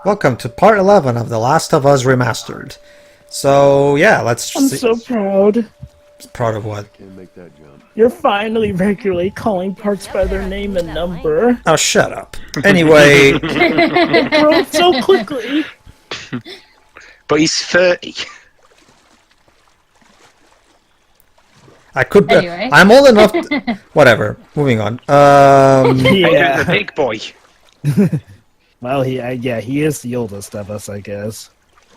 Welcome to part 11 of The Last of Us Remastered. So, yeah, let's I'm see. so proud. Proud of what? Can't make that jump. You're finally regularly calling parts by their name and number. Oh, shut up. Anyway, It grew so quickly. But he's 30. I could. Anyway. I'm old enough. Whatever. Moving on. Pedro's Yeah. a big boy. Well, he is the oldest of us, I guess.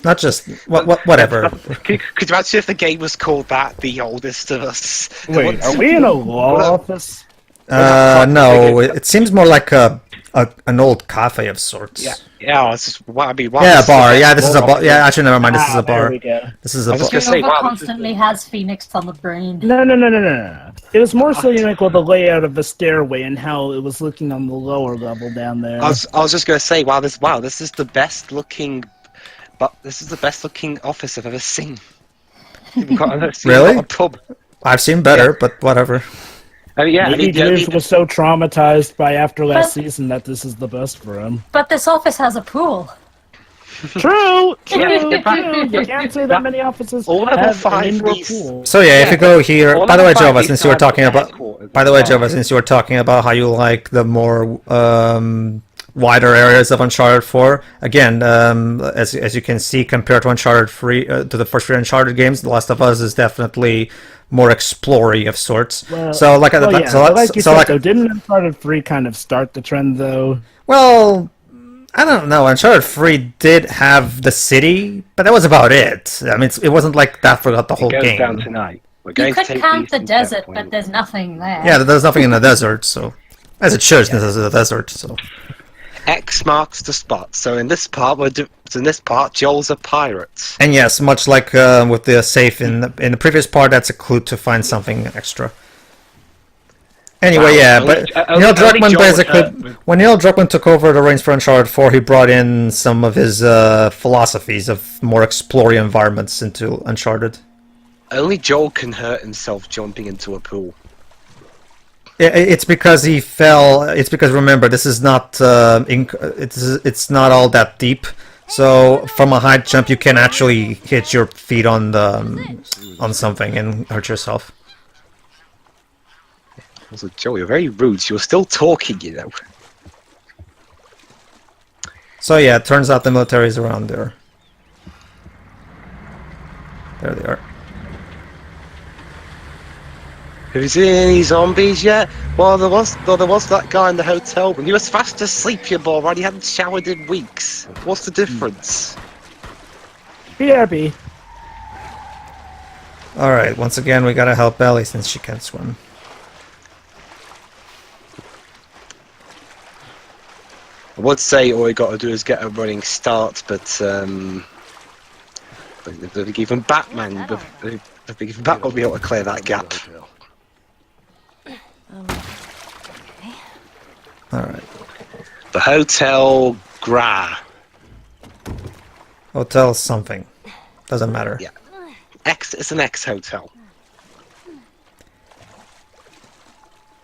Not just. Whatever. Could you imagine if the game was called that, The Oldest of Us? Wait, are we in a law office? No, it seems more like an old cafe of sorts. Yeah, it's just, well, I mean, wow, Yeah, a this bar. the Yeah, best this is a bar. bar. Yeah, actually, never mind. This is a There bar. we go. This is a I was bar. just gonna say, Nova wow, constantly has Phoenix on the brain. No. It was more so like with the layout of the stairway and how it was looking on the lower level down there. I was just gonna say, this is the best looking, office I've ever seen. I've never seen Really? a pub. I've seen better, but whatever. I mean, yeah, Maybe I mean, Drews was so traumatized by after last season that this is the best for him. But this office has a pool. True. Yeah, You can't say that many offices All level have an 5 indoor these- pool. So yeah, if you go here. All By the of way, the Jova, five since you were these talking are about. headquarters. By the way, Jova, since you were talking about how you like the more wider areas of Uncharted 4, again, as you can see, compared to Uncharted 3, to the first three Uncharted games, The Last of Us is definitely more explory of sorts. Well, like you said, though, didn't Uncharted 3 kind of start the trend, though? Well, I don't know. Uncharted 3 did have the city, but that was about it. I mean, it wasn't like that throughout the whole It goes game. down tonight. We're You going to could take count these the from desert, checkpoint. but there's nothing there. Yeah, there's nothing in the desert, so as it should, since it's a desert. So X marks the spot. So in this part, Joel's a pirate. and yes, much like with the safe in the previous part, that's a clue to find something extra. Anyway, Wow, yeah, only- but only Neil Druckmann Joel basically, with- when Neil Druckmann took over the reins for Uncharted 4, he brought in some of his philosophies of more exploring environments into Uncharted. Only Joel can hurt himself jumping into a pool. It's because he fell. It's because remember, this is not. It's not all that deep. So from a high jump, you can actually hit your feet on on something and hurt yourself. Also, Joel, you're very rude. You're still talking, you know. So yeah, it turns out the military is around there. There they are. Have you seen any zombies yet? Well, there was that guy in the hotel room. He was fast asleep, you moron. He hadn't showered in weeks. What's the difference? BRB. All right. Once again, we gotta help Ellie since she can't swim. I would say all you got to do is get a running start, but I think even Batman, I think even Batman will be able to clear that gap. All right. The Hotel Gra. Hotel something. Doesn't matter. Yeah. It's an ex-hotel.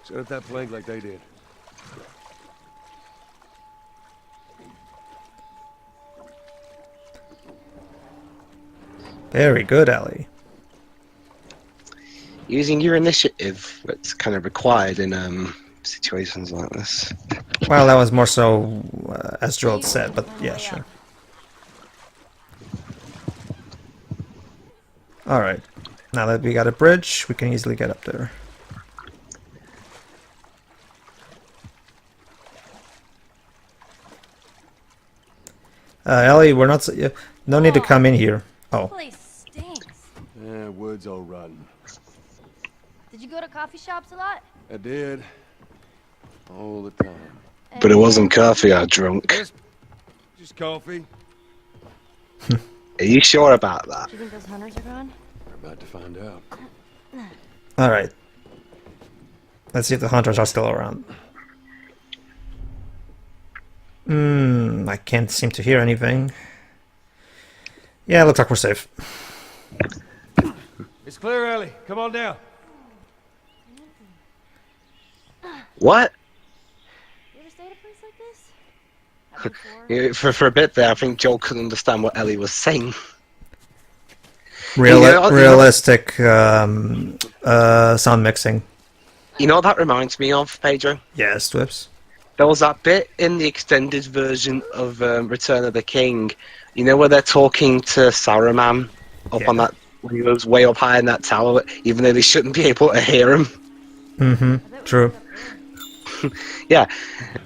Set up that flank like they did. Very good, Ellie. Using your initiative, it's kind of required in situations like this. Well, that was more so as Joel said, but yeah, sure. Alright. Now that we got a bridge, we can easily get up there. Ellie, we're not... no need to come in here. Oh. Place stinks. Yeah, wood's all rotten. Did you go to coffee shops a lot? I did. All the time. But it wasn't coffee I drunk. Just coffee. Are you sure about that? Do you think those hunters are gone? We're about to find out. Alright. Let's see if the hunters are still around. I can't seem to hear anything. Yeah, looks like we're safe. It's clear, Ellie. Come on down. What? You ever stay at a place like this? For a bit there, I think Joel couldn't understand what Ellie was saying. Realistic sound mixing. You know what that reminds me of, Pedro? Yes, Dwips. There was that bit in the extended version of Return of the King, you know, where they're talking to Saruman up on that, when he was way up high in that tower, even though they shouldn't be able to hear him. Mm-hmm. True. Yeah,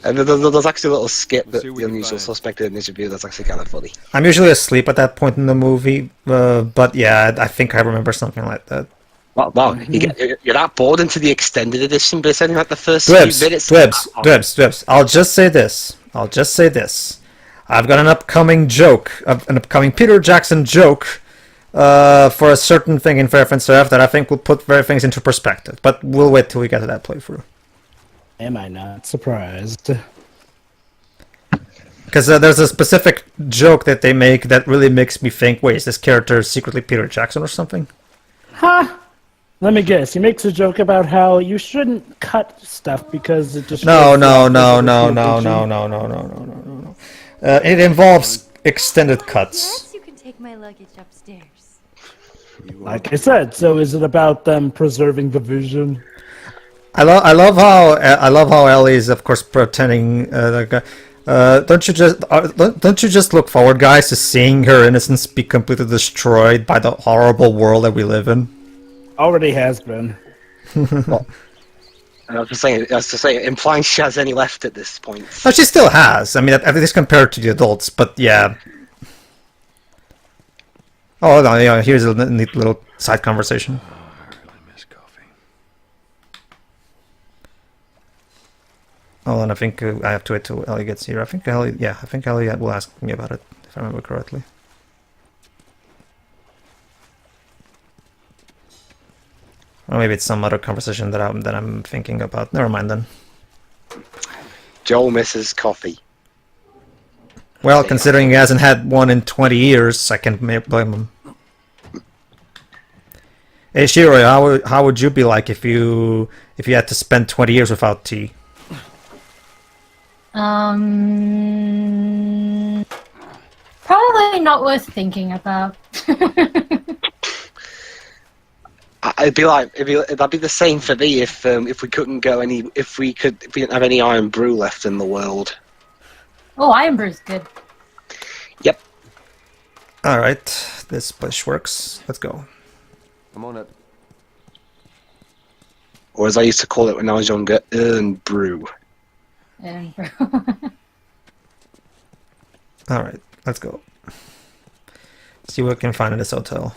and there's actually a little skit that the unusual suspect in this review that's actually kind of funny. I'm usually asleep at that point in the movie, but yeah, I think I remember something like that. Well, you're that bored into the extended edition, but it's only like the first Dwibs, few minutes. Dwibs. I'll just say this. I've got an upcoming joke, an upcoming Peter Jackson joke, for a certain thing in Fair and Seraph that I think will put very things into perspective. But we'll wait till we get to that playthrough. Am I not surprised? Because there's a specific joke that they make that really makes me think, wait, is this character secretly Peter Jackson or something? Huh? Let me guess. He makes a joke about how you shouldn't cut stuff because it just... No. It involves extended cuts. Perhaps you can take my luggage upstairs. Like I said, so is it about them preserving the vision? I love how Ellie is, of course, pretending. Don't you just look forward, guys, to seeing her innocence be completely destroyed by the horrible world that we live in? Already has been. Well, I was just saying, implying she has any left at this point. No, she still has. I mean, at least compared to the adults. But yeah. Oh no! Yeah, here's a neat little side conversation. Oh, and I think I have to wait till Ellie gets here. I think Ellie will ask me about it, if I remember correctly. Or maybe it's some other conversation that I'm thinking about. Never mind then. Joel misses coffee. Well, considering he hasn't had one in 20 years, I can't blame him. Hey Shiro, how would you be like if you had to spend 20 years without tea? Probably not worth thinking about. That'd be the same for me if we didn't have any Iron Brew left in the world. Oh, Iron Brew's good. Yep. All right, this push works. Let's go. Come on up. Or as I used to call it when I was younger, Earn Brew. Iron Brew. All right, let's go. See what we can find in this hotel.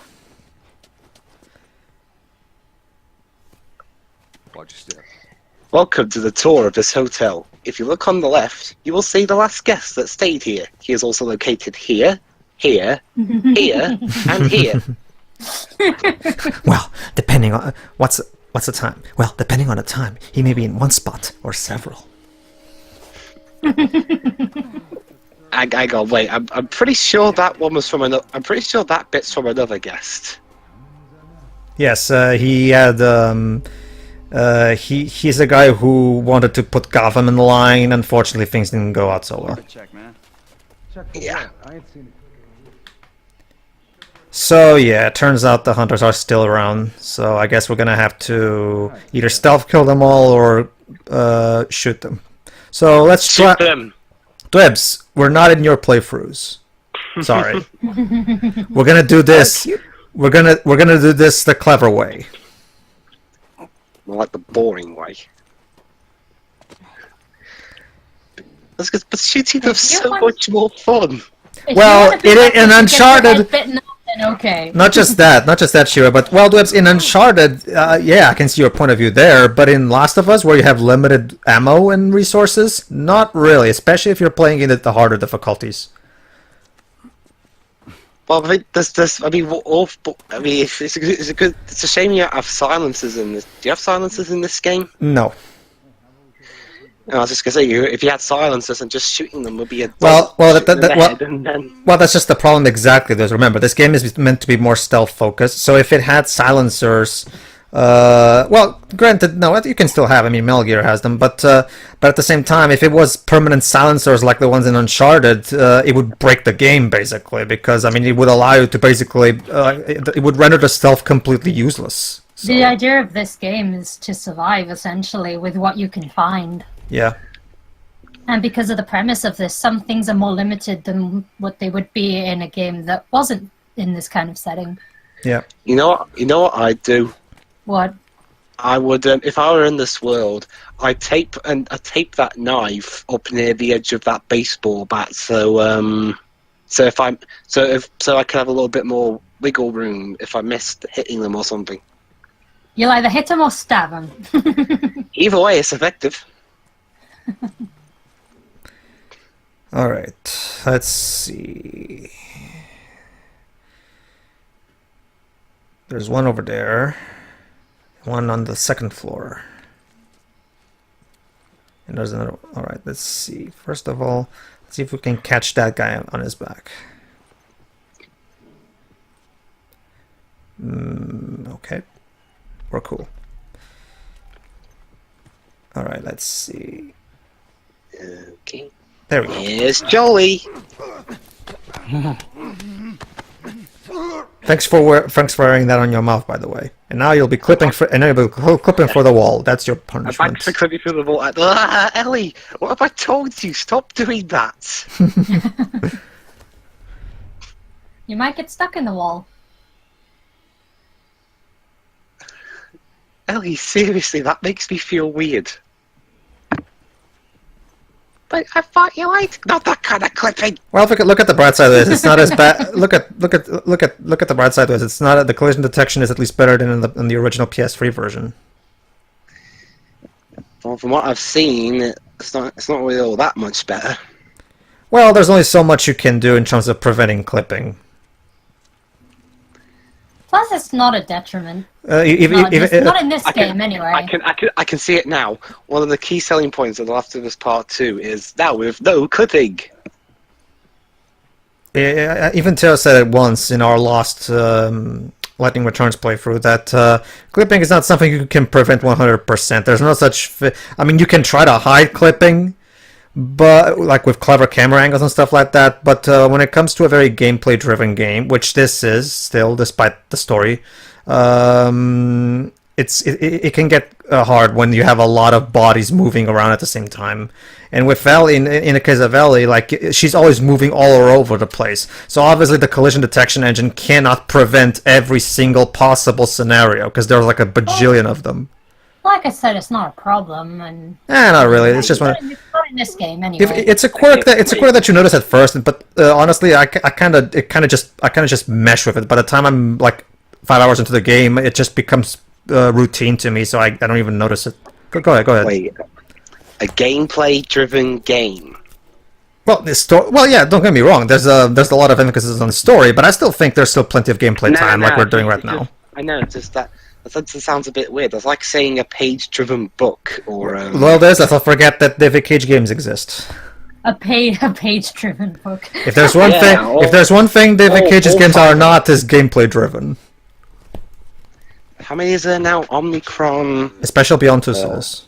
Watch your step. Welcome to the tour of this hotel. If you look on the left, you will see the last guest that stayed here. He is also located here, here, here, and here. Well, depending on what's the time. Well, depending on the time, he may be in one spot or several. I go wait. I'm pretty sure that one was from another. I'm pretty sure that bit's from another guest. Yes, he had. He's a guy who wanted to put Gotham in line. Unfortunately, things didn't go out so well. Check, man. Yeah. I ain't seen it. So yeah, it turns out the hunters are still around. So I guess we're gonna have to either stealth kill them all or shoot them. So let's try. Shoot them. Dwibs, we're not in your playthroughs. Sorry. We're gonna do this. We're gonna do this the clever way. More like the boring way. That's good, but shooting them so much more fun. Well, in Uncharted. Okay. Not just that, Shira, but well, Dwibs, in Uncharted, yeah, I can see your point of view there, but in Last of Us, where you have limited ammo and resources, not really, especially if you're playing it at the harder difficulties. Well, I think there's. I mean, it's a shame you don't have silencers in this. Do you have silencers in this game? No. I was just gonna say, if you had silencers and just shooting them would be a well, then... well, that's just the problem exactly. There's remember, this game is meant to be more stealth focused. So if it had silencers, Well, granted, no, you can still have. I mean, Metal Gear has them, but at the same time, if it was permanent silencers like the ones in Uncharted, it would break the game basically, because I mean, it would allow you to basically, it would render the stealth completely useless. So, The idea of this game is to survive, essentially, with what you can find. yeah, And because of the premise of this, some things are more limited than what they would be in a game that wasn't in this kind of setting. yeah. You know what I'd do? What? I would, if I were in this world, I'd tape that knife up near the edge of that baseball bat, so I could have a little bit more wiggle room if I missed hitting them or something. You'll either hit them or stab them. Either way, it's effective. All right, let's see. There's one over there. One on the second floor. And there's another. Alright, let's see. First of all, let's see if we can catch that guy on his back. Okay. We're cool. Alright, let's see. Okay. There we go. Here's Jolly. Thanks for wearing that on your mouth, by the way. And now you'll be clipping for the wall. That's your I'm punishment. back to clipping through the wall. Ellie, what have I told you? Stop doing that. You might get stuck in the wall. Ellie, seriously, that makes me feel weird. But I thought you liked not that kind of clipping. Well, look at the bright side of this. It's not as bad. Look at the bright side of this. It's not. The collision detection is at least better than in the original PS3 version. Well, from what I've seen, it's not really all that much better. Well, there's only so much you can do in terms of preventing clipping. Plus, it's not a detriment. Not Not in this game, anyway. I can see it now. One of the key selling points of The Last of Us Part 2 is now with no clipping. Even Teo said it once in our Lost Lightning Returns playthrough that clipping is not something you can prevent 100%. There's no such. I mean, you can try to hide clipping, but like with clever camera angles and stuff like that. But when it comes to a very gameplay-driven game, which this is still, despite the story, it can get hard when you have a lot of bodies moving around at the same time. And with Ellie, in the case of Ellie, like she's always moving all over the place. So obviously the collision detection engine cannot prevent every single possible scenario because there's like a bajillion of them. Like I said, it's not a problem, and Not really. It's just one. it's not in this game anyway. It's a quirk that you notice at first, but honestly, I kind of just mesh with it. By the time I'm like 5 hours into the game, it just becomes routine to me, so I don't even notice it. Go ahead. Wait, a gameplay-driven game. Well, yeah. Don't get me wrong. There's a lot of emphasis on the story, but I still think there's still plenty of gameplay time, like we're doing right now. I know, just that sounds a bit weird. It's like saying a page-driven book, or Well, let's not forget that David Cage games exist. A page-driven book. If there's one thing David Cage's games are not, is gameplay-driven. How many is there now? Omicron. Especially Beyond Two Souls.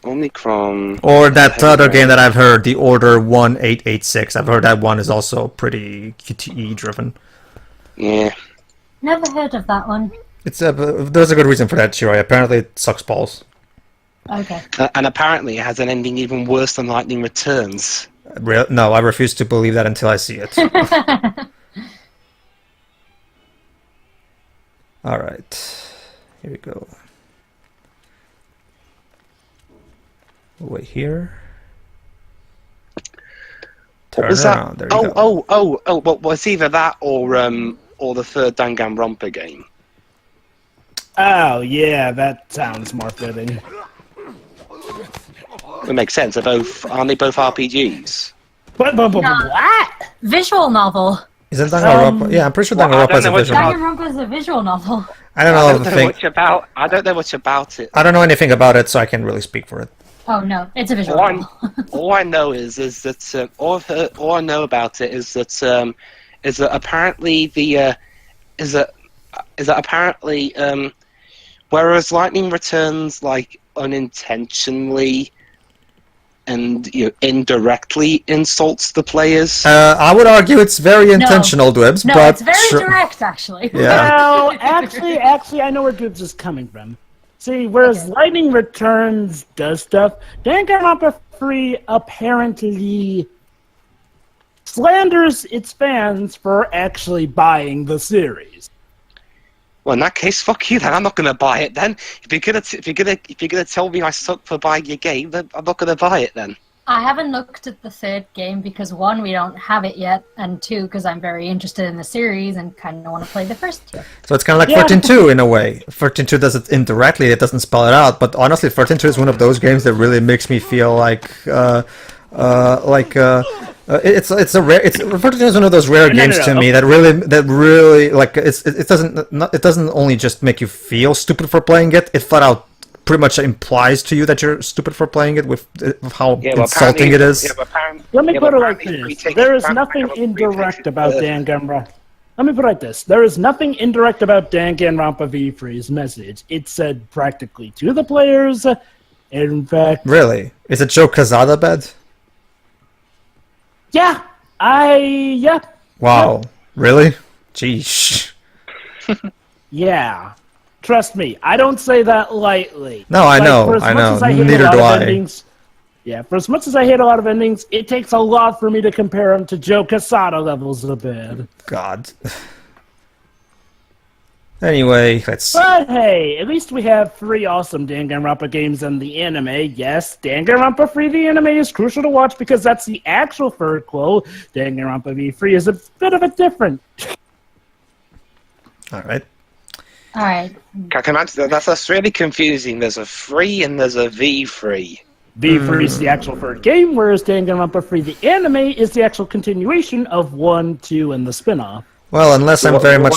Omicron. Or that other game that I've heard, The Order 1886. I've heard that one is also pretty QTE driven. Yeah. Never heard of that one. There's a good reason for that, Shirai. Apparently it sucks balls. Okay. And apparently it has an ending even worse than Lightning Returns. No, I refuse to believe that until I see it. Alright. Here we go. Wait here. Turn What was around. that? There you go. Well, it's either that or the third Danganronpa game. Oh, yeah, that sounds more fitting. It makes sense. Aren't they both RPGs? What? Visual novel. Isn't Danganronpa? Yeah, I'm pretty sure Danganronpa is a visual novel. Danganronpa is a visual novel. I don't know much about it. I don't know anything about it, so I can't really speak for it. Oh no, it's a visual novel. All I know is that all I know about it is that apparently is that apparently, whereas Lightning returns like unintentionally and indirectly insults the players. I would argue it's very intentional, Dwibs. No, but it's very direct, actually. Yeah. No, actually, I know where Gibbs is coming from. See, whereas Lightning Returns does stuff, Danganronpa 3 apparently slanders its fans for actually buying the series. Well, in that case, fuck you. Then I'm not going to buy it. Then if you're gonna tell me I suck for buying your game, then I'm not going to buy it. Then I haven't looked at the third game because 1, we don't have it yet, and 2, because I'm very interested in the series and kind of want to play the first 2. So it's kind of like 13.2 in a way. 13.2 does it indirectly; it doesn't spell it out. But honestly, 13.2 is one of those games that really makes me feel like it's a rare. It's 13 is one of those rare games to me that really like it doesn't only just make you feel stupid for playing it. It flat out pretty much implies to you that you're stupid for playing it with how insulting it is. Let me put it like this: there is nothing indirect about Danganronpa. Let me put it like this: there is nothing indirect about Danganronpa V3's message. It said practically to the players. In fact, Really, is it Joe Quesada bad? Yeah. Wow, really? Jeez. Yeah. Trust me, I don't say that lightly. No, I know. For as much as hate Neither a lot do of I. endings, for as much as I hate a lot of endings, it takes a lot for me to compare them to Joe Quesada levels of bad. God. Anyway, let's. But hey, at least we have 3 awesome Danganronpa games in the anime. Yes, Danganronpa 3 the anime is crucial to watch because that's the actual third quote. Danganronpa V3 is a bit of a different. All right. Alright. That's really confusing. There's a 3 and there's a V3. V3 is the actual third game, whereas Danganronpa 3 the anime is the actual continuation of 1, 2, and the spin-off. Well, unless I'm very much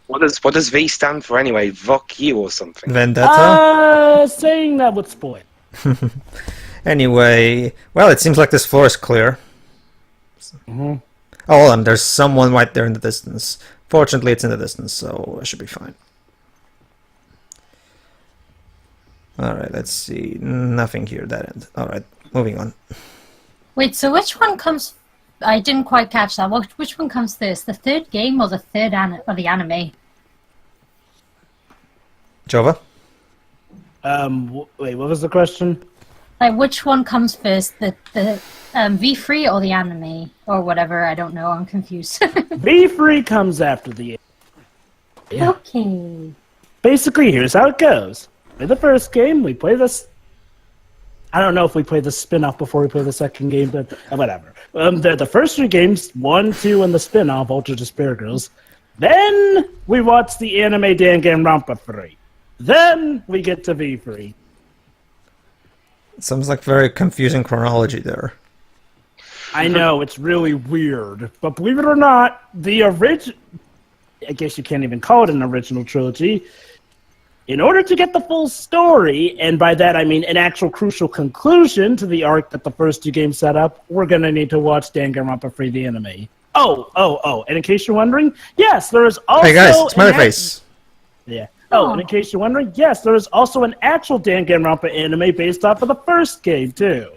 What does V stand for anyway? Fuck you or something? Vendetta. Saying that would spoil. Anyway, well, it seems like this floor is clear. Oh, hold on, there's someone right there in the distance. Fortunately, it's in the distance, so I should be fine. Alright, let's see. Nothing here, that end. Alright, moving on. Wait, so which one comes... I didn't quite catch that. Which one comes first? The third game or the third or the anime? Jova? Wait, what was the question? Like, which one comes first? The V3 or the anime? Or whatever, I don't know, I'm confused. V3 comes after the... Yeah. Okay. Basically, here's how it goes. In the first game, we play this... I don't know if we play the spin-off before we play the second game, but whatever. The first 3 games, 1, 2, and the spin-off, Ultra Despair Girls. Then we watch the anime Danganronpa 3. Then we get to V3. Sounds like very confusing chronology there. I know, it's really weird. But believe it or not, the original... I guess you can't even call it an original trilogy. In order to get the full story, and by that I mean an actual crucial conclusion to the arc that the first 2 games set up, we're going to need to watch Danganronpa 3 the anime. Oh, and in case you're wondering, yes, there is also... Hey guys, smiley face. Yeah. Oh, and in case you're wondering, yes, there is also an actual Danganronpa anime based off of the first game, too.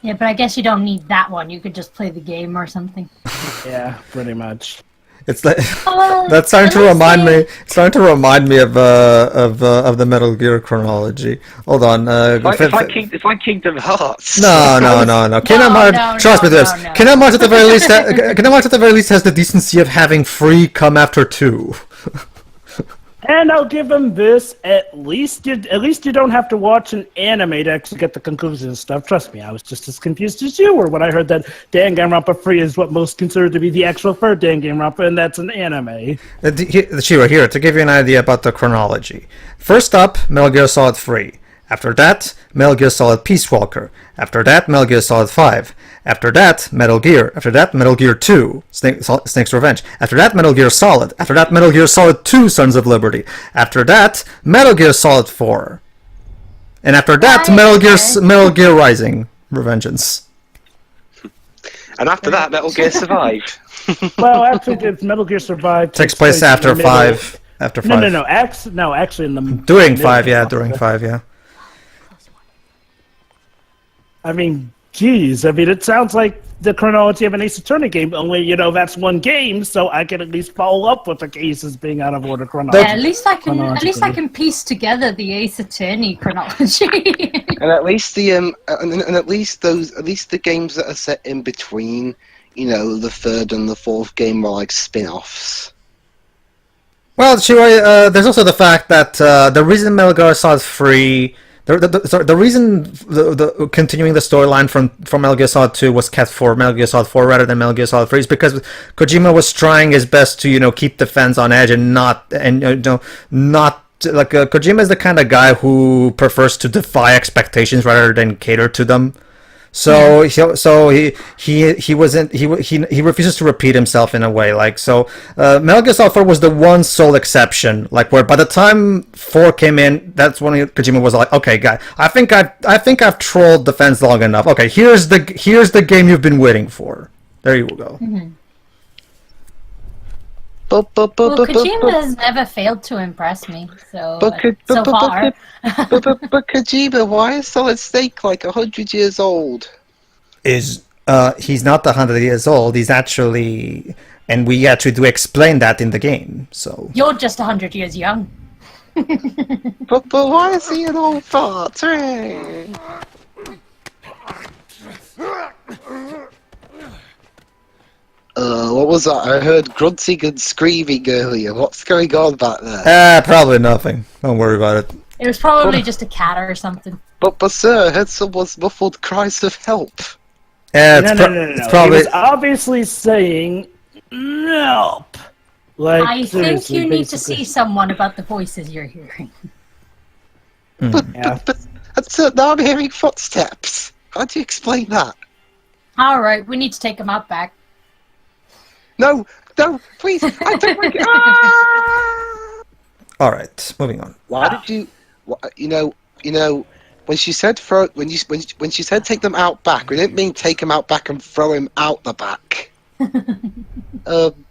Yeah, but I guess you don't need that one. You could just play the game or something. Yeah, pretty much. It's like that's starting to remind me. It's starting to remind me of the Metal Gear chronology. Hold on. It's like Kingdom Hearts. No. Kingdom Hearts. Trust me, this. No. Kingdom Hearts at the very least. Kingdom Hearts at the very least has the decency of having 3 come after 2. And I'll give them this: at least you don't have to watch an anime to actually get the conclusion and stuff. Trust me, I was just as confused as you were when I heard that Danganronpa 3 is what most considered to be the actual third Danganronpa, and that's an anime. Shiro, here to give you an idea about the chronology. First up, Metal Gear Solid 3. After that, Metal Gear Solid Peace Walker. After that, Metal Gear Solid 5. After that, Metal Gear. After that, Metal Gear 2, Snake's Revenge. After that, Metal Gear Solid. After that, Metal Gear Solid 2, Sons of Liberty. After that, Metal Gear Solid 4. And after that, Metal Gear Rising, Revengeance. And after that, Metal Gear survived. Well, actually, it's Metal Gear Survive Takes place after in the middle- 5. After 5. No. Actually, in the During middle 5, yeah. of During the- 5, yeah. I mean, geez. I mean, it sounds like the chronology of an Ace Attorney game. Only, that's one game, so I can at least follow up with the cases being out of order chronology. Yeah, at least I can piece together the Ace Attorney chronology. And at least the and at least the games that are set in between, the third and the fourth game are like spin-offs. Well, Shiroy, there's also the fact that the reason Metal Gear Solid 3... The reason the continuing the storyline from Metal Gear Solid 2 was kept for Metal Gear Solid 4 rather than Metal Gear Solid 3 is because Kojima was trying his best to keep the fans on edge and not Kojima is the kind of guy who prefers to defy expectations rather than cater to them. So he refuses to repeat himself in a way. Metal Gear Solid 4 was the one sole exception. Where by the time 4 came in, that's when Kojima was like, "Okay, guy, I think I've trolled the fans long enough. Okay, here's the game you've been waiting for. There you go." Mm-hmm. Well, Kojima has never failed to impress me, so far. But Kojima, why is Solid Snake like 100 years old? He's not 100 years old. He's actually, and we actually do explain that in the game. So You're just 100 years young. But why is he an old fart? What was that? I heard grunting and screaming earlier. What's going on back there? probably nothing. Don't worry about it. It was probably just a cat or something. But sir, I heard someone's muffled cries of help. No. It's probably... He was obviously saying, "Nope." I think you need to see someone about the voices you're hearing. But now I'm hearing footsteps. How do you explain that? Alright, we need to take him out back. No, please! I don't like it. Ah! All right, moving on. Why did you? When she said when she said take them out back, we didn't mean take him out back and throw him out the back.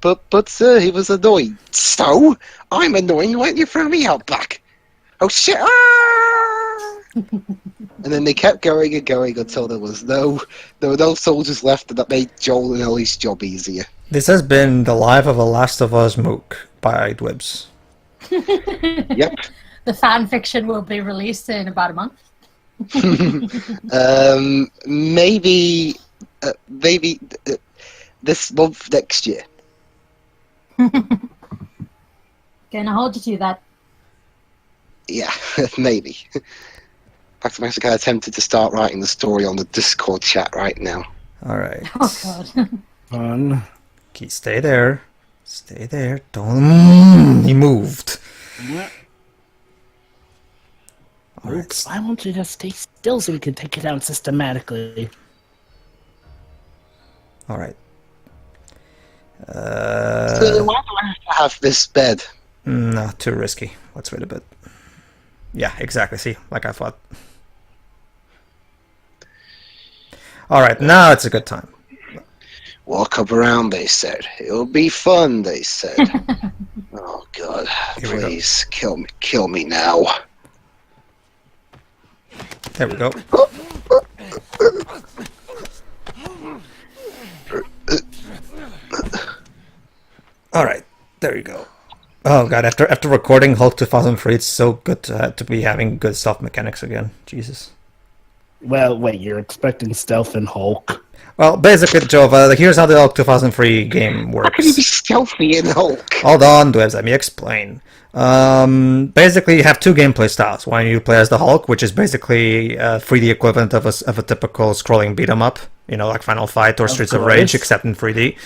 But sir, he was annoying. So I'm annoying when you throw me out back. Oh shit! Ah! And then they kept going and going until there were no soldiers left, and that made Joel and Ellie's job easier. This has been the life of a Last of Us MOOC by Dwibs. Yep. The fan fiction will be released in about a month. Maybe this month next year. Gonna hold you to that. Yeah, maybe. In fact, I'm actually kind of tempted to start writing the story on the Discord chat right now. All right. Oh god. Fun. Okay, stay there. Stay there. Don't. He moved. All right. I want you to stay still so we can take it down systematically. All right. So why do I have to have this bed? No, too risky. Let's wait a bit. Yeah, exactly. See, like I thought. All right, now it's a good time. Walk up around, they said. It'll be fun, they said. Oh God! Please kill me now. There we go. All right, there you go. Oh god, after recording Hulk 2003, it's so good to be having good stealth mechanics again. Jesus. Well, wait, you're expecting stealth and Hulk? Well, basically, Jova, here's how the Hulk 2003 game works. How can you be stealthy in Hulk? Hold on, Dwebs, let me explain. Basically, you have two gameplay styles. One, you play as the Hulk, which is basically 3D equivalent of a typical scrolling beat 'em up, like Final Fight or Streets of Rage, except in 3D.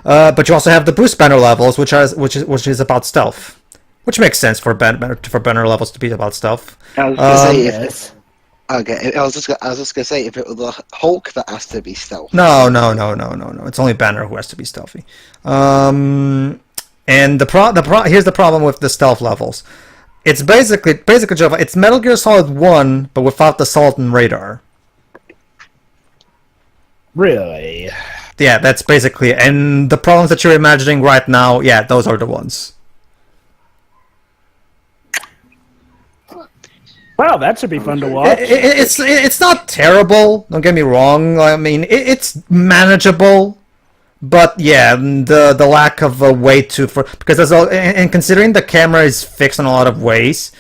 But you also have the boost banner levels, which is about stealth, which makes sense for banner levels to be about stealth. I was gonna say okay, I was just gonna say if it was the Hulk that has to be stealthy. No. It's only Banner who has to be stealthy. And here's the problem with the stealth levels. It's basically Java. It's Metal Gear Solid 1, but without the salt and radar. Really? Yeah, that's basically it. And the problems that you're imagining right now, yeah, those are the ones. Wow, that should be fun to watch. It's not terrible. Don't get me wrong. I mean, it's manageable, but yeah, the lack of a way to because there's all, and considering the camera is fixed in a lot of ways.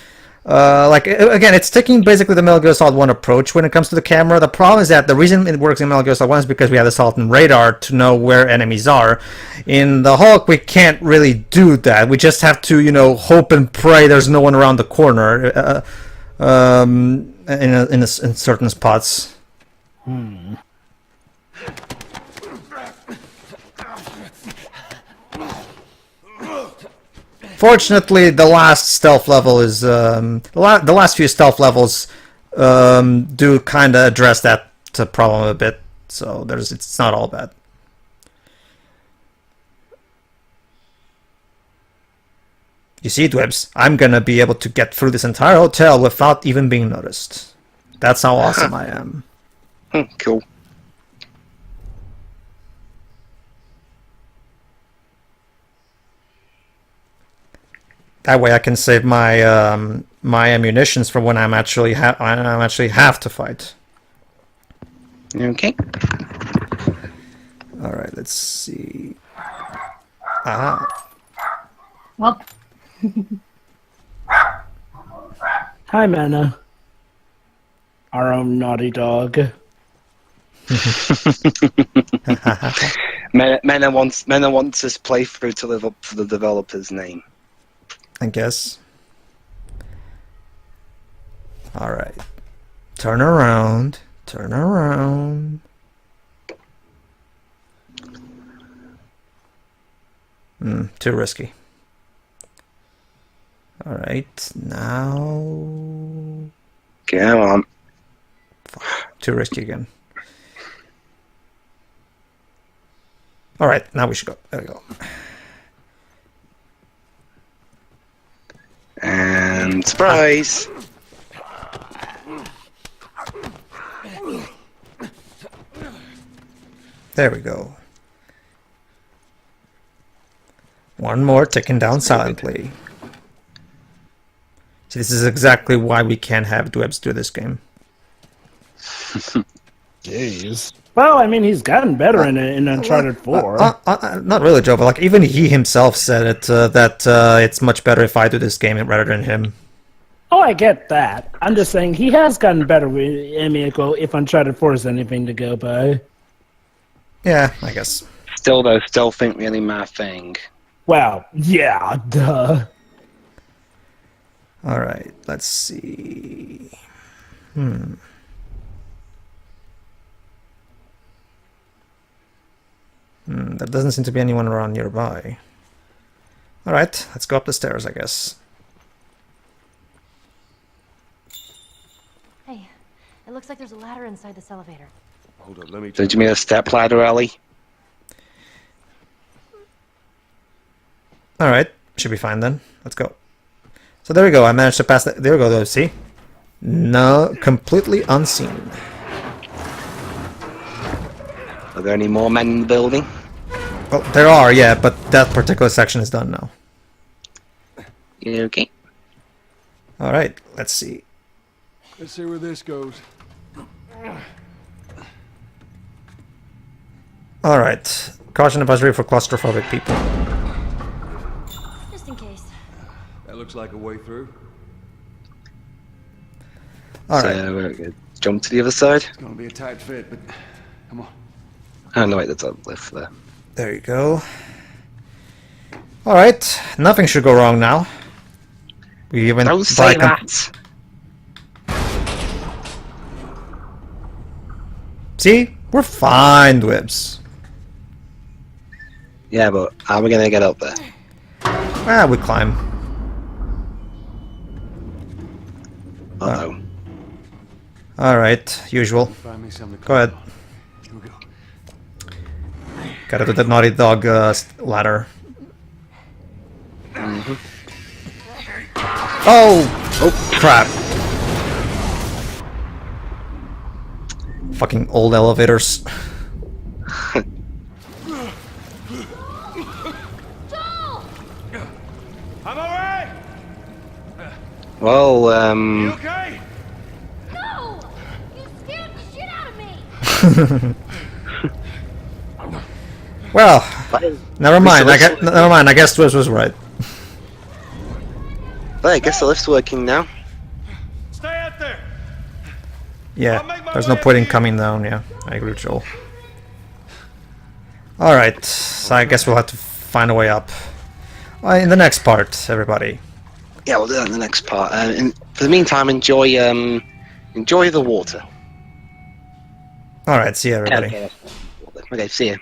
Like again, it's taking basically the Metal Gear Solid 1 approach when it comes to the camera. The problem is that the reason it works in Metal Gear Solid 1 is because we have the Solid radar to know where enemies are. In the Hulk, we can't really do that. We just have to, hope and pray there's no one around the corner. In certain spots. Fortunately, the last stealth level is the last few stealth levels do kind of address that problem a bit. So it's not all bad. You see, Dwebs, I'm gonna be able to get through this entire hotel without even being noticed. That's how awesome I am. Cool. That way I can save my my ammunitions for when I'm actually have to fight. Okay. All right, let's see. Ah. Well, Hi, Mana. Our own naughty dog. Mena wants this playthrough to live up to the developer's name. I guess. All right. Turn around. Turn around. Too risky. All right, now. Come on. Too risky again. All right, now we should go. There we go. And surprise! There we go. One more taken down silently. See, this is exactly why we can't have Dwebs do this game. Jeez. Well, I mean, he's gotten better in Uncharted 4. Not really, Joe, but like even he himself said it that it's much better if I do this game rather than him. Oh, I get that. I'm just saying he has gotten better. I mean, if Uncharted 4 is anything to go by. Yeah, I guess. Still, though, still think really my thing. Well, yeah, duh. All right, let's see. There doesn't seem to be anyone around nearby. All right, let's go up the stairs, I guess. Hey, it looks like there's a ladder inside this elevator. Hold up, let me. Did you mean a step ladder, Ellie? All right, should be fine then. Let's go. So there we go. I managed to pass that. There we go, though. See? No, completely unseen. Are there any more men in the building? Well, there are, yeah, but that particular section is done now. You okay? All right, let's see. Let's see where this goes. All right, caution advisory for claustrophobic people. Just in case. That looks like a way through. All right. So we're gonna jump to the other side. It's gonna be a tight fit, but come on. Oh no, wait, there's a lift there. There you go. All right, nothing should go wrong now. We even Don't say that. See, we're fine, Dwibs. Yeah, but how are we gonna get up there? Ah, we climb. Uh-oh. All right, usual. Find me something to Go ahead. Here we go. Gotta do the Naughty Dog ladder. Oh crap! Fucking old elevators. Well, You okay? No! You scared the shit out of me! Well, never mind. Never mind. I guess Twiz was right. But I guess the lift's working now. Stay out there. Yeah, there's no point in coming down. Yeah, I agree with Joel. All right, so I guess we'll have to find a way up. In the next part, everybody. Yeah, we'll do that in the next part. And for the meantime, enjoy the water. All right, see you, everybody. Okay, see you.